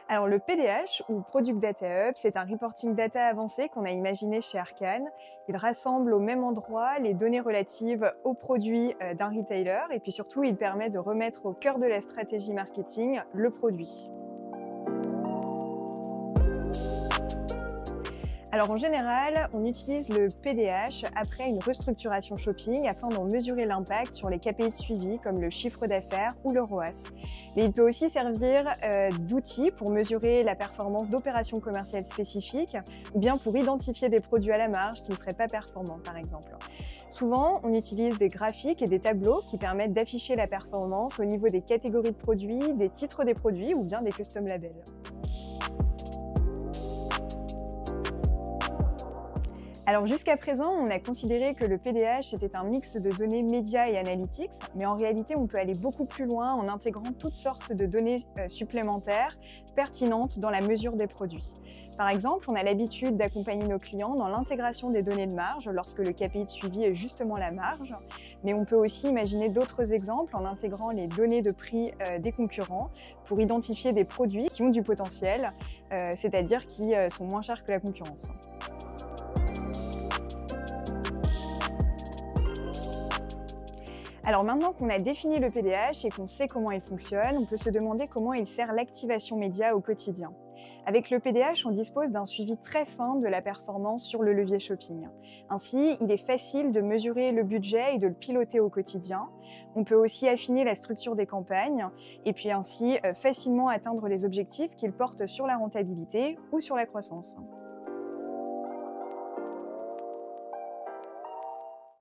Alors le PDH ou Product Data Hub, c'est un reporting data avancé qu'on a imaginé chez Arcane. Il rassemble au même endroit les données relatives aux produits d'un retailer et puis surtout il permet de remettre au cœur de la stratégie marketing le produit. Alors en général, on utilise le PDH après une restructuration shopping afin d'en mesurer l'impact sur les KPI de suivi comme le chiffre d'affaires ou le ROAS. Mais il peut aussi servir d'outil pour mesurer la performance d'opérations commerciales spécifiques ou bien pour identifier des produits à la marge qui ne seraient pas performants par exemple. Souvent, on utilise des graphiques et des tableaux qui permettent d'afficher la performance au niveau des catégories de produits, des titres des produits ou bien des custom labels. Alors jusqu'à présent, on a considéré que le PDH était un mix de données médias et analytics, mais en réalité, on peut aller beaucoup plus loin en intégrant toutes sortes de données supplémentaires pertinentes dans la mesure des produits. Par exemple, on a l'habitude d'accompagner nos clients dans l'intégration des données de marge lorsque le KPI de suivi est justement la marge, mais on peut aussi imaginer d'autres exemples en intégrant les données de prix des concurrents pour identifier des produits qui ont du potentiel, c'est-à-dire qui sont moins chers que la concurrence. Alors maintenant qu'on a défini le PDH et qu'on sait comment il fonctionne, on peut se demander comment il sert l'activation média au quotidien. Avec le PDH, on dispose d'un suivi très fin de la performance sur le levier shopping. Ainsi, il est facile de mesurer le budget et de le piloter au quotidien. On peut aussi affiner la structure des campagnes et puis ainsi facilement atteindre les objectifs qu'ils portent sur la rentabilité ou sur la croissance.